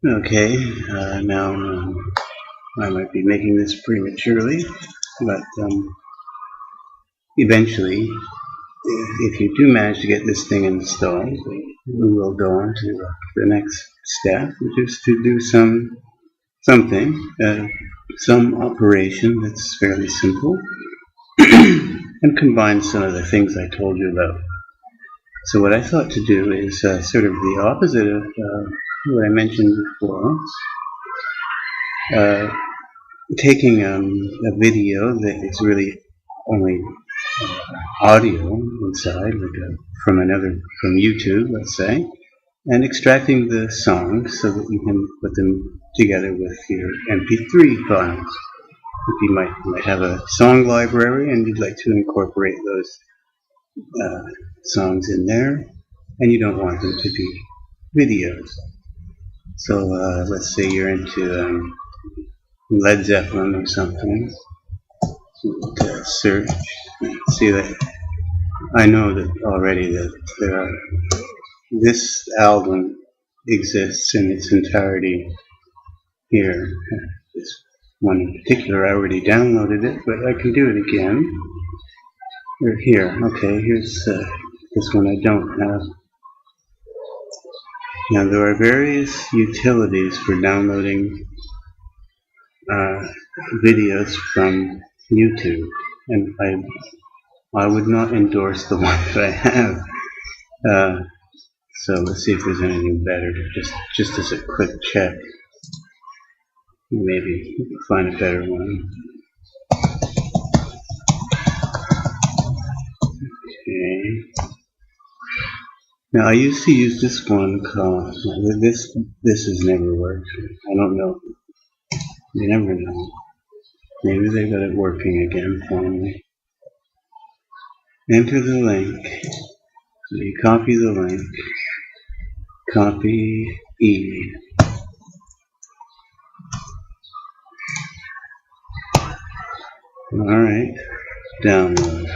Okay, now I might be making this prematurely, but eventually, if you do manage to get this thing installed, we will go on to the next step, which is to do some operation that's fairly simple and combine some of the things I told you about. So what I thought to do is sort of the opposite of what I mentioned before. Taking a video that is really only audio inside, like from YouTube, let's say, and extracting the songs so that you can put them together with your MP3 files. If you might have a song library and you'd like to incorporate those songs in there, and you don't want them to be videos. So let's say you're into Led Zeppelin or something. So search. See that I know that already that this album exists in its entirety here. This one in particular, I already downloaded it, but I can do it again. Or here. Okay, here's this one I don't have. Now there are various utilities for downloading videos from YouTube, and I would not endorse the one that I have. So let's see if there's anything better. Just as a quick check, maybe we can find a better one. Okay. Now I used to use this one called this has never worked. I don't know. You never know. Maybe they got it working again for me. Enter the link. So you copy the link. Copy E. Alright. Download.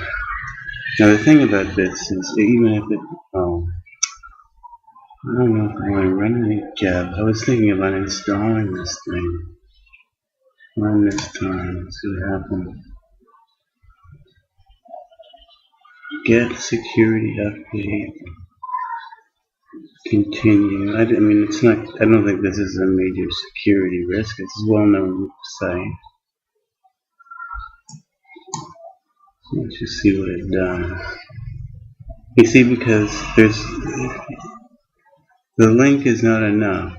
Now the thing about this is, even if it, I don't know if I want to run any job. I was thinking of uninstalling this thing. Run this time, see what happens. Get security update. Continue. I mean, it's not. I don't think this is a major security risk. It's a well-known site. Let's just see what it does. You see, because the link is not enough.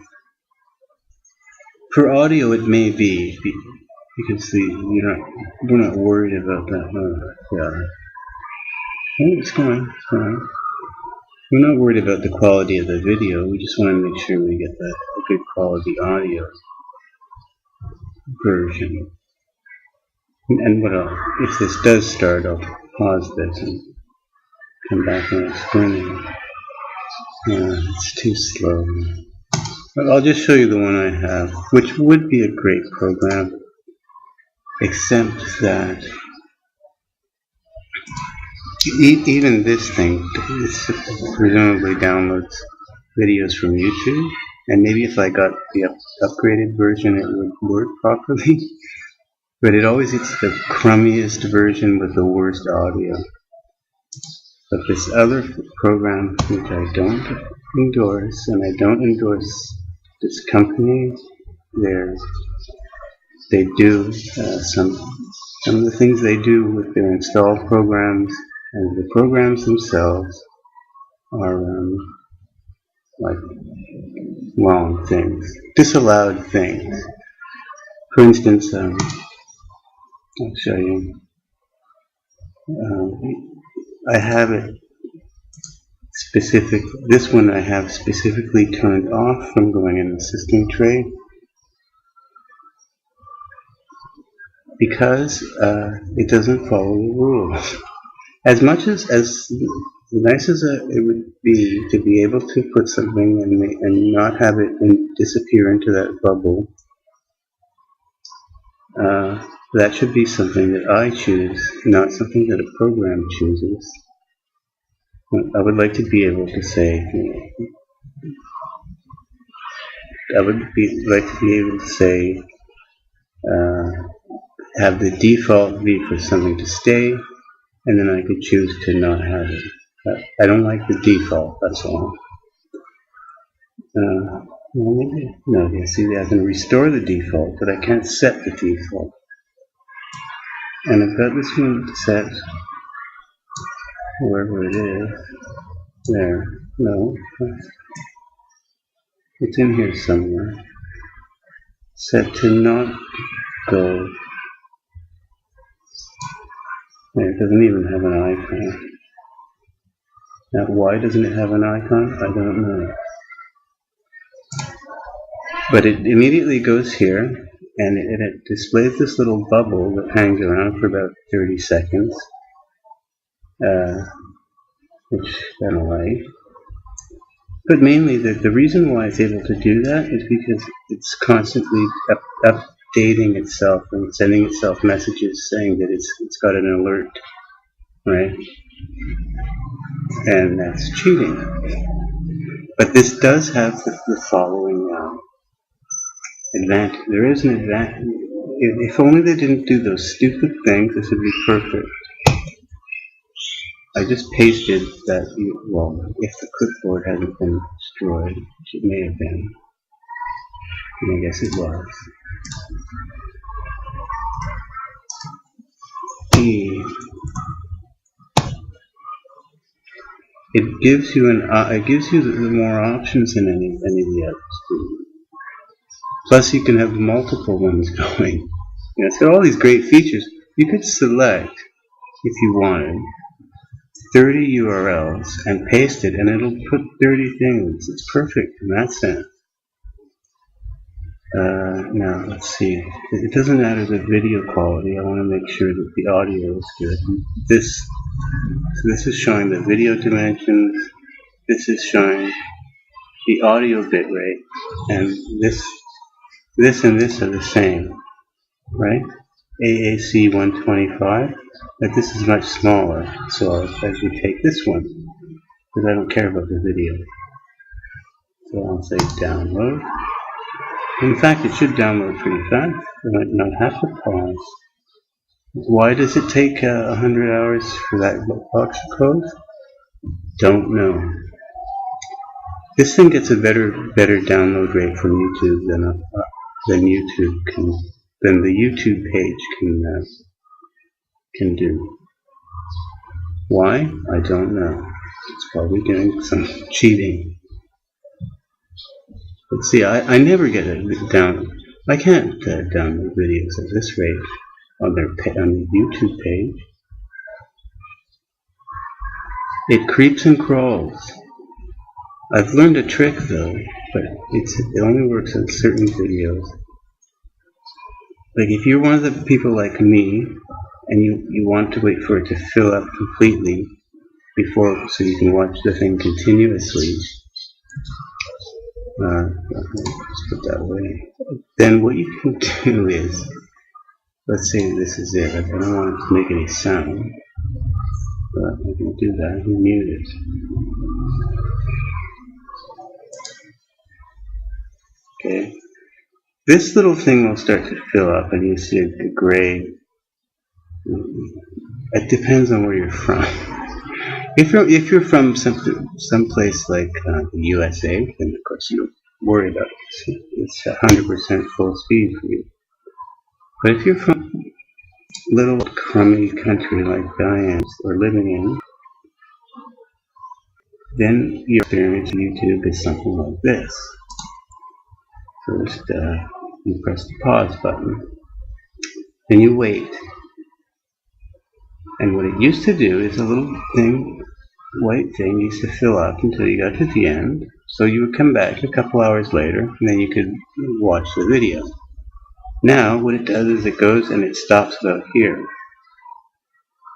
For audio, it may be. You can see we're not worried about that. Yeah. Oh, it's fine. It's fine. We're not worried about the quality of the video. We just want to make sure we get a good quality audio version. And what else? If this does start, I'll pause this and come back when it's running. It's too slow. But I'll just show you the one I have, which would be a great program, except that even this thing presumably downloads videos from YouTube, and maybe if I got the upgraded version it would work properly, but it always gets the crummiest version with the worst audio. But this other program, which I don't endorse, and I don't endorse this company, they do some of the things they do with their installed programs, and the programs themselves are like wrong things, disallowed things. For instance, I'll show you. I have it this one I have specifically turned off from going in the system tray, because it doesn't follow the rules. As nice as it would be to be able to put something and not have it disappear into that bubble, that should be something that I choose, not something that a program chooses. I would like to be able to say, I would like to be able to say, have the default be for something to stay, and then I could choose to not have it. I don't like the default, that's all. Well, maybe, no, yeah, see, I can restore the default, but I can't set the default. And I've got this one set wherever it is. There. No. It's in here somewhere. Set to not go. There, it doesn't even have an icon. Now, why doesn't it have an icon? I don't know. But it immediately goes here, and it displays this little bubble that hangs around for about 30 seconds, which I don't like. But mainly, the reason why it's able to do that is because it's constantly updating itself and sending itself messages saying that it's got an alert, right? And that's cheating. But this does have the following advantage. There is an advantage. If only they didn't do those stupid things, this would be perfect. I just pasted that, well, if the clipboard hadn't been destroyed, which it may have been, and I guess it was. It gives you the more options than any of the others do. Plus, you can have multiple ones going. You know, it's got all these great features. You could select, if you wanted, 30 URLs and paste it, and it'll put 30 things. It's perfect in that sense. Now, let's see. It doesn't matter the video quality. I want to make sure that the audio is good. So this is showing the video dimensions. This is showing the audio bitrate, and this and this are the same, right? AAC 125, but this is much smaller, so I should take this one, because I don't care about the video. So I'll say download. In fact, it should download pretty fast. I might not have to pause. Why does it take 100 hours for that box to close? Don't know. This thing gets a better download rate from YouTube than the YouTube page can do. Why? I don't know. It's probably doing some cheating. But see, I never get it down. I can't download videos at this rate on the YouTube page. It creeps and crawls. I've learned a trick though, but it only works on certain videos. Like if you're one of the people like me, and you want to wait for it to fill up completely so you can watch the thing continuously, just put that away. Then what you can do is, let's say this is it. I don't want it to make any sound, but I can do that and mute it. Okay. This little thing will start to fill up, and you see the gray. It depends on where you're from. If you're from some place like the USA, then of course you don't worry about it. It's 100% full speed for you. But if you're from a little crummy country like I am or living in, then your experience with YouTube is something like this. First, you press the pause button, then you wait. And what it used to do is a little white thing used to fill up until you got to the end. So you would come back a couple hours later, and then you could watch the video. Now, what it does is it goes and it stops about here,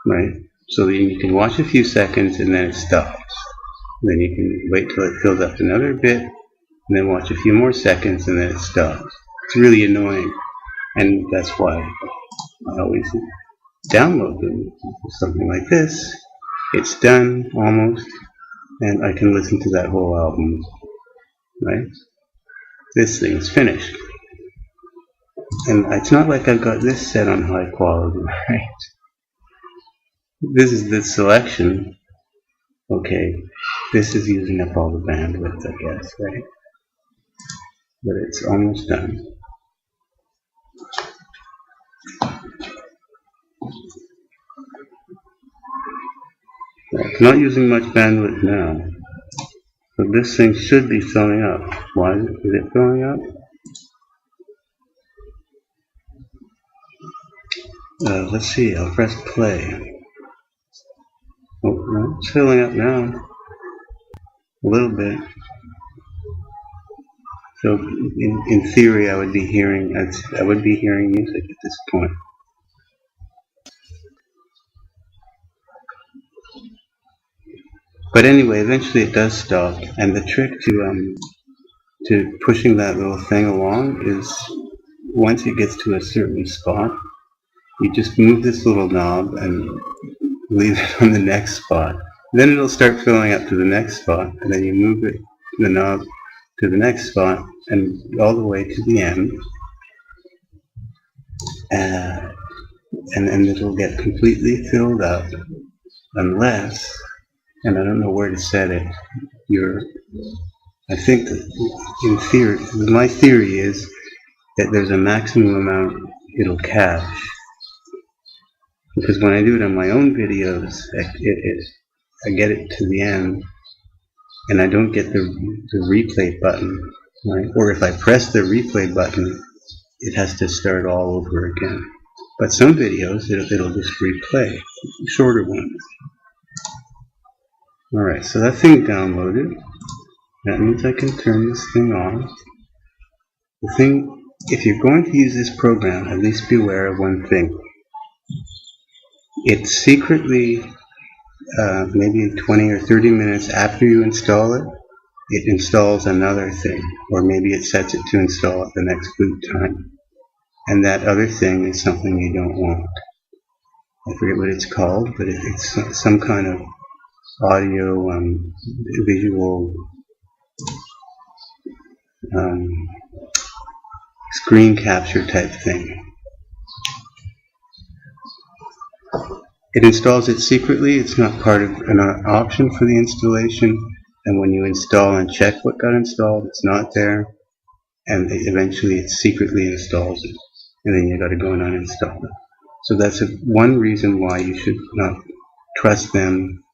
right? So then you can watch a few seconds, and then it stops. Then you can wait till it fills up another bit, and then watch a few more seconds, and then it stops. It's really annoying, and that's why I always download them. Something like this. It's done almost, and I can listen to that whole album, right? this thing's finished. And it's not like I've got this set on high quality, right? This is the selection. Okay, this is using up all the bandwidth, I guess, right? But it's almost done. It's not using much bandwidth now. So this thing should be filling up. Why is it filling up? Let's see, I'll press play. Oh, no, it's filling up now. A little bit. So in theory I would be hearing music at this point. But anyway, eventually it does stop, and the trick to pushing that little thing along is once it gets to a certain spot, you just move this little knob and leave it on the next spot. Then it'll start filling up to the next spot, and then you move it, the knob, to the next spot, and all the way to the end. And then it'll get completely filled up, unless, and I don't know where to set it, I think that in theory, my theory is that there's a maximum amount it'll cache. Because when I do it on my own videos, I get it to the end, and I don't get the replay button, right? Or if I press the replay button, it has to start all over again. But some videos, it'll just replay, shorter ones. Alright, so that thing downloaded. That means I can turn this thing on. The thing, if you're going to use this program, at least be aware of one thing. It secretly, maybe 20 or 30 minutes after you install it, it installs another thing. Or maybe it sets it to install at the next boot time. And that other thing is something you don't want. I forget what it's called, but it's some kind of audio, visual, screen capture type thing. It installs it secretly. It's not part of an option for the installation, and when you install and check what got installed, it's not there, and eventually it secretly installs it, and then you got to go and uninstall it. So that's one reason why you should not trust them.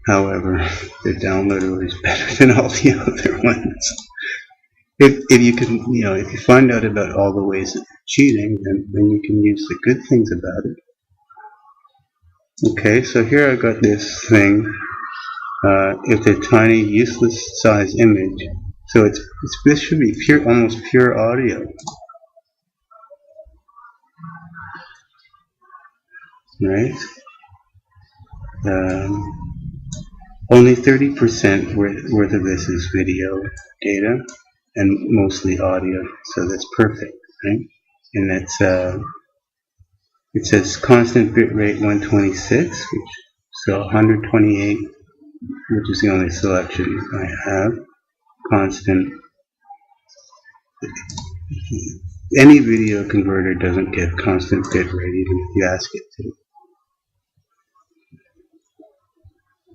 However, the downloader is better than all the other ones. If you can, if you find out about all the ways of cheating, then you can use the good things about it. Okay, so here I got this thing. It's a tiny, useless size image. So this should be almost pure audio. Right? Only 30% worth of this is video data, and mostly audio, so that's perfect, right? And that's it says constant bitrate 126, so 128, which is the only selection I have. Constant. Any video converter doesn't get constant bitrate, even if you ask it to.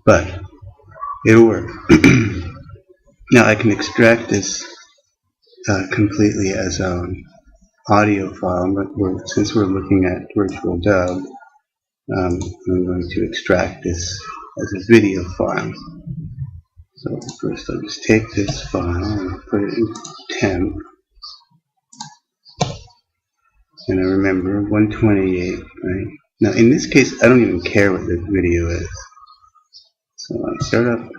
But it'll work. Now I can extract this completely as an audio file, but since we're looking at virtual dub, I'm going to extract this as a video file. So first I'll just take this file and put it in temp. And I remember 128, right? Now in this case I don't even care what the video is. So I start up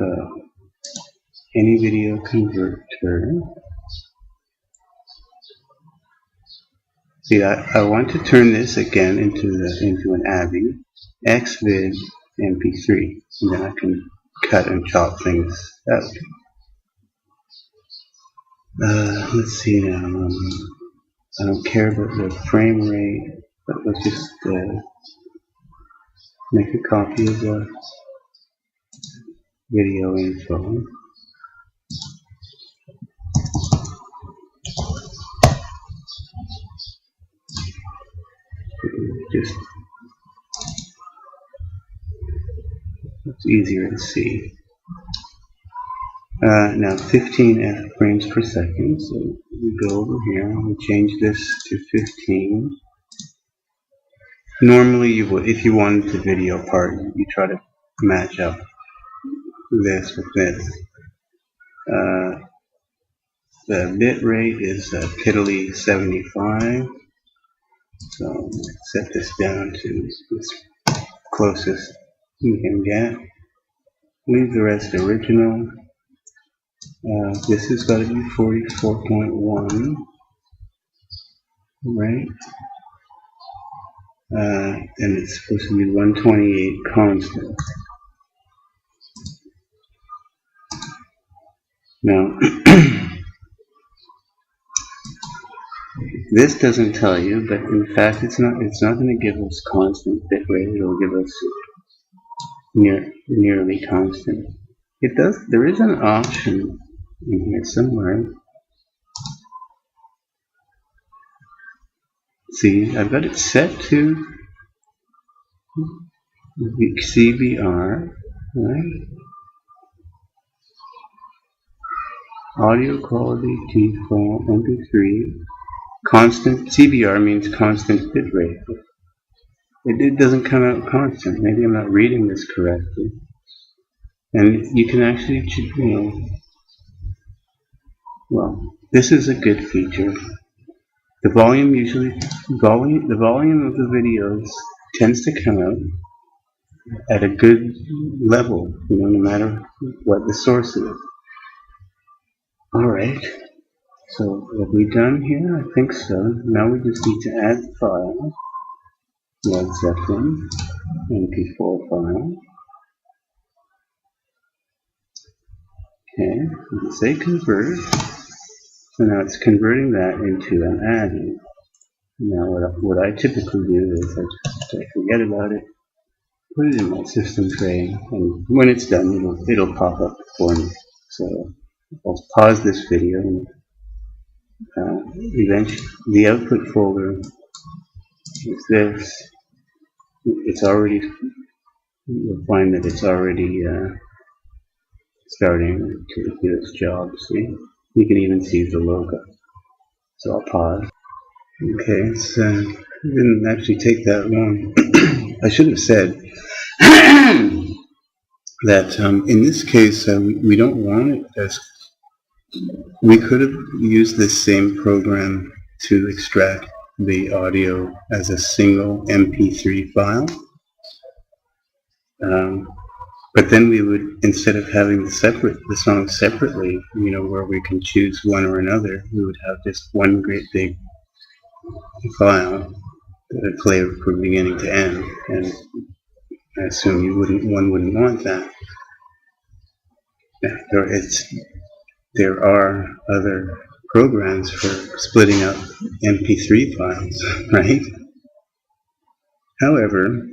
any video converter. See, I want to turn this again into an AVI, XviD.MP3, and then I can cut and chop things out. Let's see now. I don't care about the frame rate, but let's just make a copy of the video info. just it's easier to see. Now 15 frames per second, so we go over here and we change this to 15. Normally you would, if you wanted the video part, you try to match up this with this. The bit rate is piddly 75, so set this down to as closest you can get. Leave the rest original. This has got to be 44.1, right? And it's supposed to be 128 constant. Now, this doesn't tell you, but in fact, it's not going to give us constant bit rate. It'll give us nearly constant. It does. There is an option in here somewhere. See, I've got it set to CBR, right? Audio quality default MP3. Constant CBR means constant bit rate. It doesn't come out constant. Maybe I'm not reading this correctly. And you can actually, well, this is a good feature. The volume the volume of the videos tends to come out at a good level, no matter what the source is. Alright, so have we done here? I think so. Now we just need to add the file. Zeppelin MP4 file. Okay, let's say convert. So now it's converting that into an AVI. Now what I typically do is I forget about it, put it in my system tray, and when it's done, it'll pop up for me. So I'll pause this video, and eventually the output folder is this. It's already, you'll find that it's already starting to do its job. See, you can even see the logo. So I'll pause. Okay, it didn't actually take that long. I should have said that in this case we don't want it as, we could have used this same program to extract the audio as a single MP3 file. But then we would, instead of having the songs separately, where we can choose one or another, we would have just one great big file that would play from beginning to end. And I assume one wouldn't want that. There are other programs for splitting up MP3 files, right? However,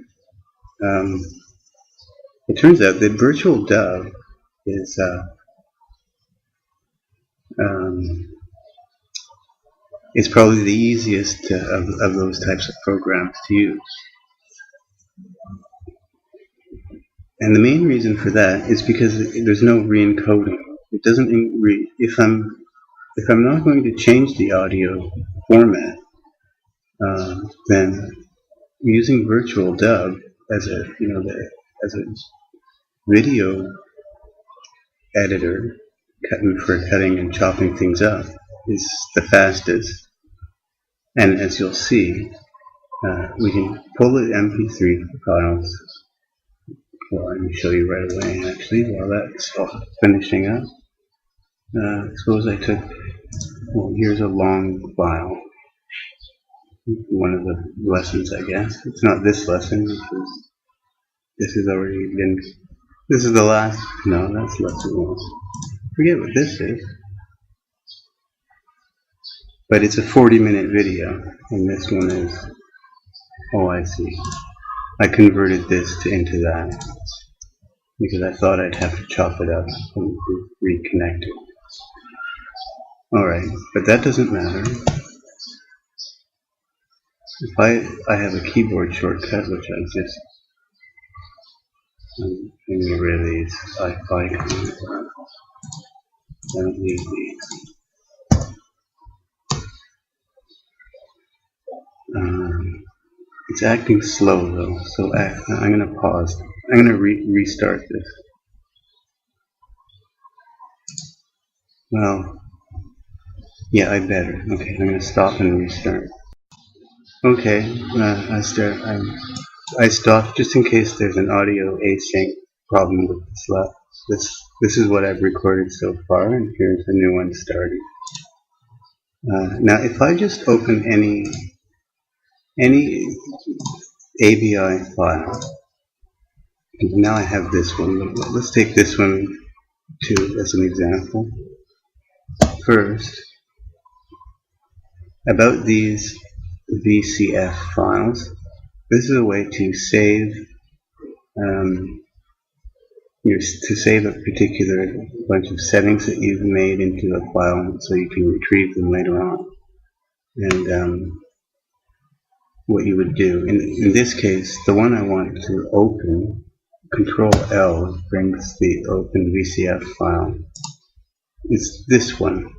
it turns out that virtual dub is probably the easiest of those types of programs to use. And the main reason for that is because there's no re-encoding. It doesn't if I'm not going to change the audio format, then using virtual dub as a video editor for cutting and chopping things up is the fastest. And as you'll see, we can pull the MP3 files. Well, let me show you right away, actually, while that's finishing up. Suppose I took, well, here's a long file. One of the lessons, I guess. It's not this lesson, because this has already been, this is the last, no, that's lesson 1. Forget what this is. But it's a 40-minute video, and this one is, oh, I see. I converted this into that, because I thought I'd have to chop it up and reconnect it. Alright, but that doesn't matter. If I have a keyboard shortcut, which I just I'm getting rid of these icons. I don't need these. It's acting slow though, so I'm going to pause. I'm going to restart this. Well, yeah, I better. Okay, I'm going to stop and restart. Okay, I stopped just in case there's an audio async problem with this. This is what I've recorded so far, and here's a new one starting. Now, if I just open any AVI file, now I have this one. Let's take this one as an example. First, about these VCF files, this is a way to save to save a particular bunch of settings that you've made into a file, so you can retrieve them later on. And what you would do in this case, the one I want to open, Control L brings the open VCF file. It's this one.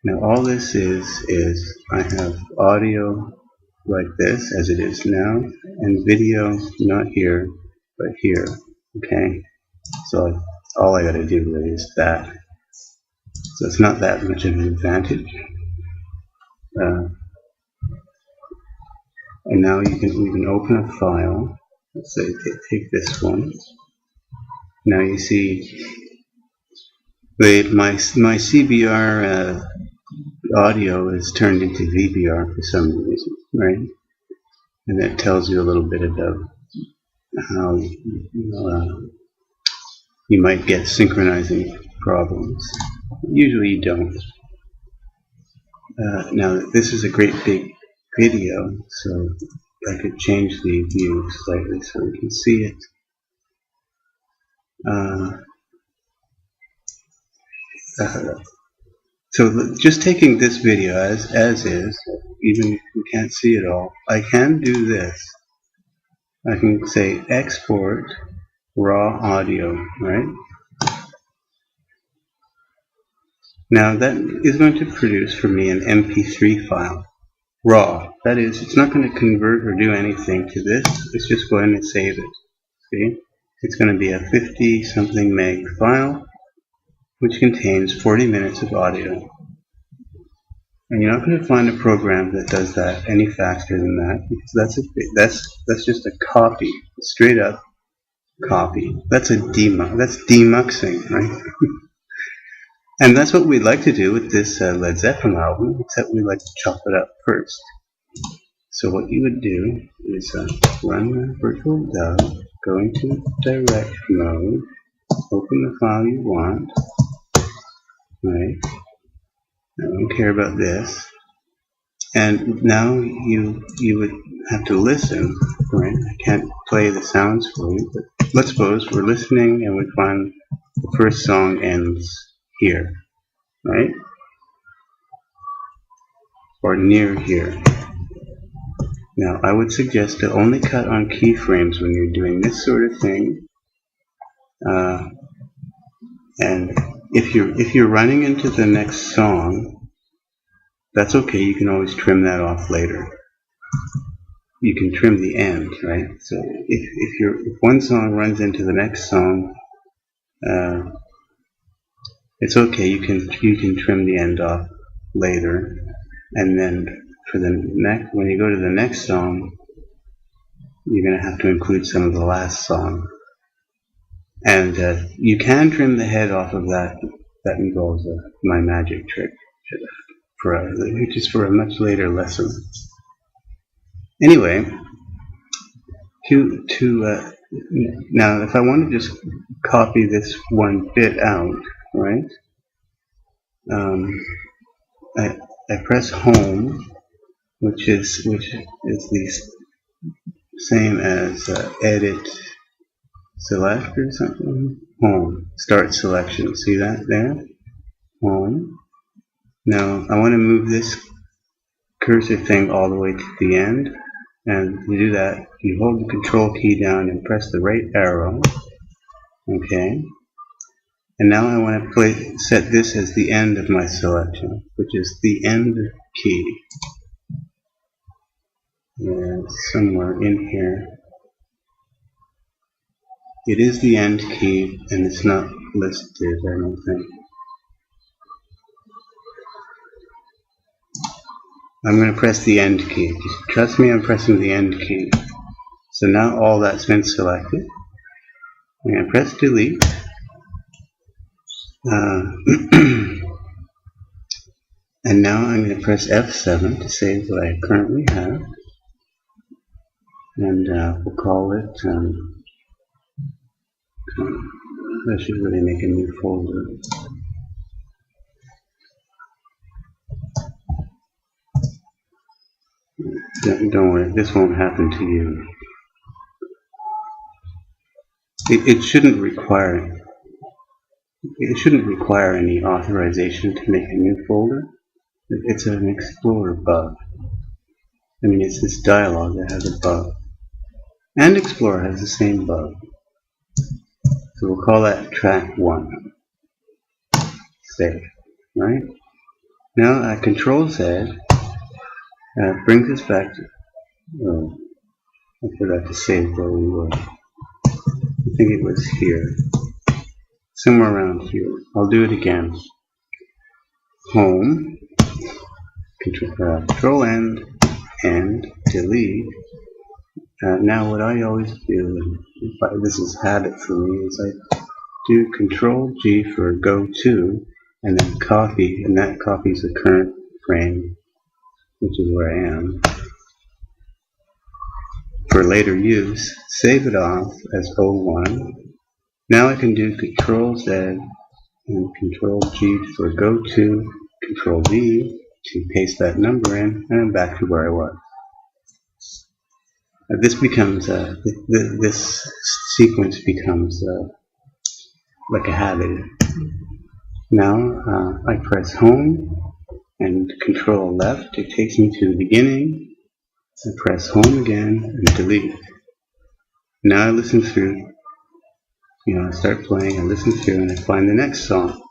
Now all this is I have audio like this as it is now, and video not here but here. Okay, so all I got to do really is that. So it's not that much of an advantage. And now we can open a file. Let's say take this one. Now you see my CBR audio is turned into VBR for some reason, right? And that tells you a little bit about how you might get synchronizing problems. Usually you don't. Now this is a great big video, so I could change the view slightly so we can see it. So just taking this video as is, even if we can't see it all, I can do this. I can say export raw audio, right? Now that is going to produce for me an MP3 file. Raw. That is, it's not going to convert or do anything to this. It's just going to save it. See? It's going to be a 50-something meg file, which contains 40 minutes of audio. And you're not going to find a program that does that any faster than that, because that's just a copy, a straight up copy. That's demuxing, right? And that's what we'd like to do with this Led Zeppelin album, except we like to chop it up first. So what you would do is run virtual dub, go into direct mode, open the file you want, right? I don't care about this. And now you would have to listen, right? I can't play the sounds for you, but let's suppose we're listening and we find the first song ends here, right? Or near here. Now, I would suggest to only cut on keyframes when you're doing this sort of thing. And if you're running into the next song, that's okay. You can always trim that off later. You can trim the end, right? So if one song runs into the next song, it's okay. You can trim the end off later, and then for the when you go to the next song, you're going to have to include some of the last song. And you can trim the head off of that. That involves my magic trick, which is for a much later lesson. Anyway, now if I want to just copy this one bit out, right? I press home, which is the same as edit select or something. Home, start selection. See that there? Home. Now I want to move this cursor thing all the way to the end, and to do that you hold the control key down and press the right arrow. Okay, and now I want to set this as the end of my selection, which is the end key. Yeah, somewhere in here. It is the end key, and it's not listed, I don't think. I'm going to press the end key. Just trust me, I'm pressing the end key. So now all that's been selected. I'm going to press delete. And now I'm going to press F7 to save what I currently have. And we'll call it, I should really make a new folder. Don't worry, this won't happen to you. It shouldn't require any authorization to make a new folder. It's an Explorer bug. I mean, it's this dialog that has a bug. And Explorer has the same bug. So we'll call that track 1. Save. Right? Now Control Z brings us back to... Oh, I forgot to save where we were. I think it was here. Somewhere around here. I'll do it again. Home. Control End. And delete. Now what I always do, this is habit for me, is I do Control G for go to, and then copy, and that copies the current frame, which is where I am. For later use, save it off as 01. Now I can do Control Z and Control G for go to, Control V to paste that number in, and I'm back to where I was. This becomes this sequence becomes like a habit. Now I press Home and Control Left. It takes me to the beginning. I press Home again and delete. Now I listen through. I start playing. I listen through and I find the next song,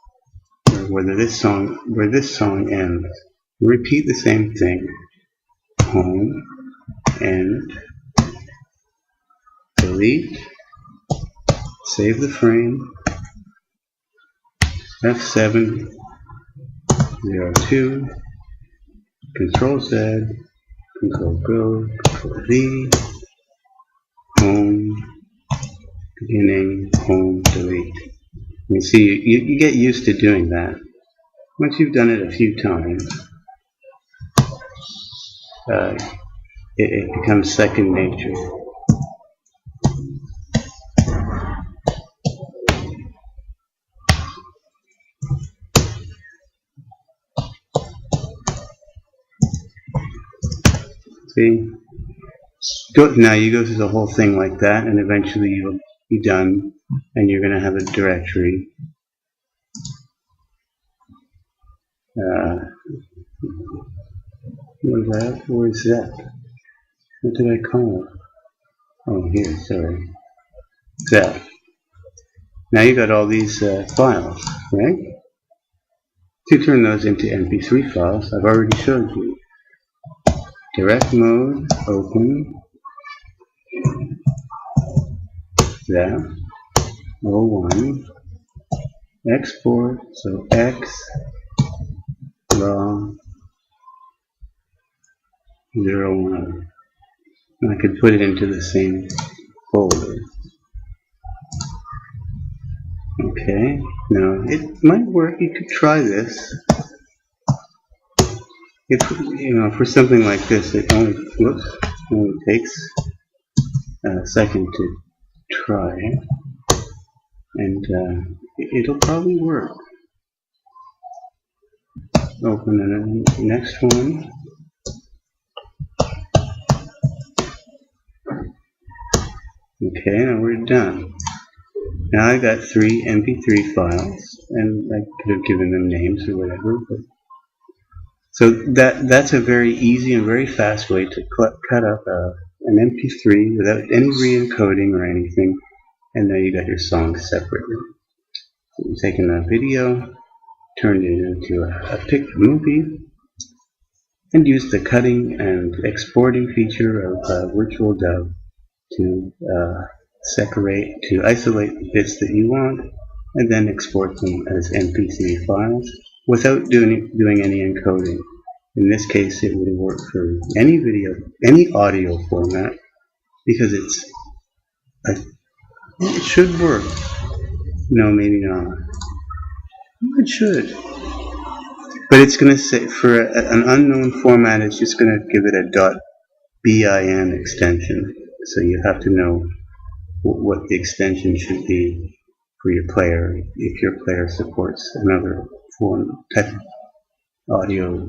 where this song ends. Repeat the same thing. Home, End. Delete, save the frame, F7, 02, Control Z, Control Go, Control V, Home, beginning, Home, delete. You see, you get used to doing that. Once you've done it a few times, it becomes second nature. See? Now you go through the whole thing like that, and eventually you'll be done, and you're going to have a directory. What is that? Where is that? What did I call it? Oh, here, sorry. That. Now you got all these files, right? To turn those into MP3 files, I've already showed you. Direct mode, open, that, 01, export, so X, raw, 01. And I could put it into the same folder. Okay, now it might work. You could try this. For something like this, it only takes a second to try, and it'll probably work. Open the next one. Okay, now we're done. Now I got 3 MP3 files, and I could have given them names or whatever, but So that's a very easy and very fast way to cut up an MP3 without any re-encoding or anything, and now you got your song separately. So you're taking a video, turned it into a movie, and use the cutting and exporting feature of VirtualDub to isolate the bits that you want, and then export them as MP3 files without doing any encoding. In this case, it would work for any video, any audio format, because it should work. No, maybe not. It should. But it's going to say, for an unknown format, it's just going to give it a .bin extension. So you have to know what the extension should be for your player, if your player supports another type of audio,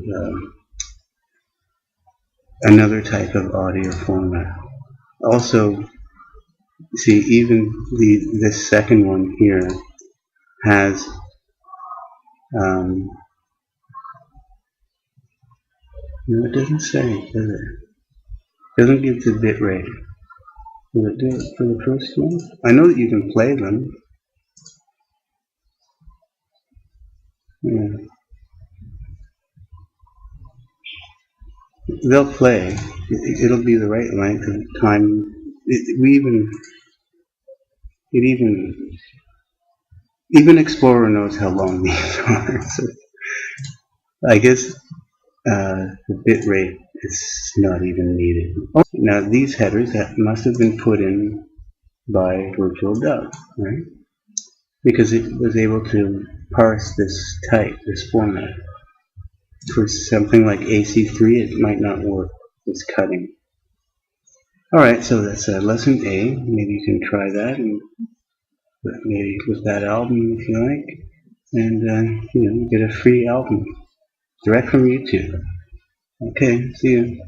another type of audio format. Also, see, even this second one here has no, it doesn't say, does it? It doesn't give the bit rate. Will it do it for the first one? I know that you can play them. Yeah. They'll play. It'll be the right length of time. Even Explorer knows how long these are. So I guess the bit rate is not even needed. Now these headers must have been put in by VirtualDub, right? Because it was able to parse this type, this format. For something like AC3, it might not work, this cutting. Alright, so that's lesson A. Maybe you can try that, and maybe with that album if you like. And you get a free album direct from YouTube. Okay, see you.